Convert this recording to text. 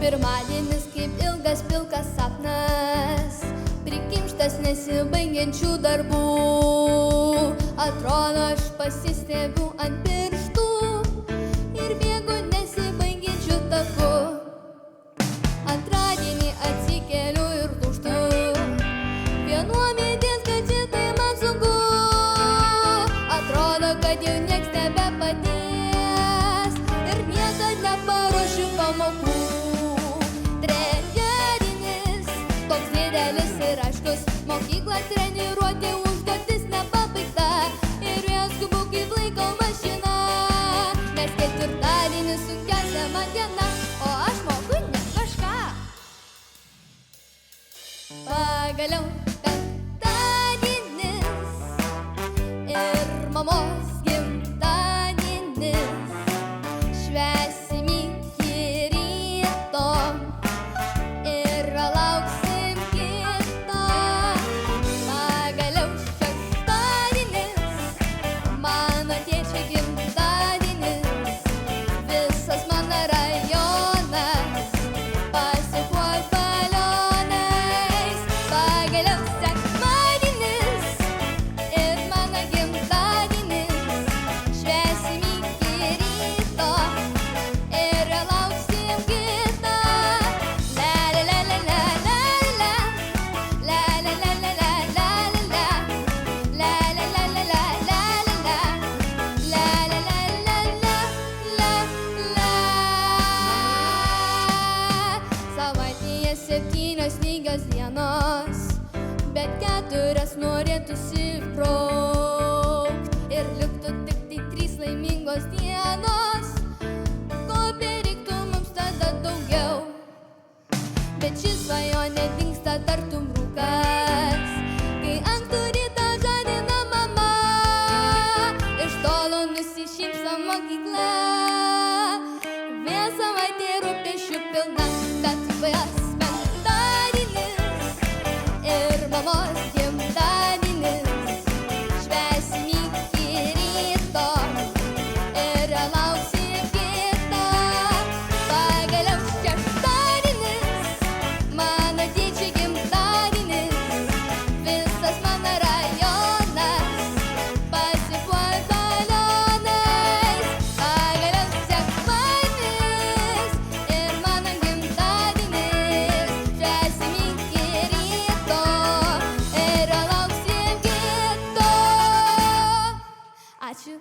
Pirmadienis kaip ilgas pilkas sapnas, prikimštas nesibaigiančių darbų. Atrodo, aš pasistebiu ant pirštų ir bėgu nesibaigiančių takų. Antradienį atsikeliu ir lūžtu, vienuo minties, kad šitai man sunku. Atrodo, kad jau nieks nebepadės ir niekad neparuošiu pamokų. Mokykla treniruotė, užduotis nepabaigta ir vėl skubu kaip laiko mašina, nes ketvirtadienis sunkiausia man diena, o aš moku ne kažką. Pagaliau penktadienis ir mamos gimtadienis, švęsim iki ryto ir lauksim kito. Mano tėčio gimtadienis, visas mano rajonas pasipuoš balionais. Pagaliau sekmadienis ir mano gimtadienis, švęsim iki ryto ir lauksim kito. La la la la la la la, la la la la la la la, la la la la la la. Savaitėje 7 lygios dienos, bet 4 norėtųsi išbraukt ir liktų tik tai 3 laimingos dienos. Ko bereiktų mums tada daugiau, bet ši svajonė dingsta tartum rūkas, kai ankstų rytą žadina mama, iš tolo nusišypso mokykla. Vėl savaitė rūpesčių pilna, bet vėl penktadienis ir mamos gimtadienis, švęsim iki ryto ir lauksim kito. Pagaliau šeštadienis, mano tėčio gimtadienis, visas mano rajonas pasipuoš balionais. Pagaliau sekmadienis ir mano gimtadienis, švęsim iki ryto ir lauksim kito. Ačiū.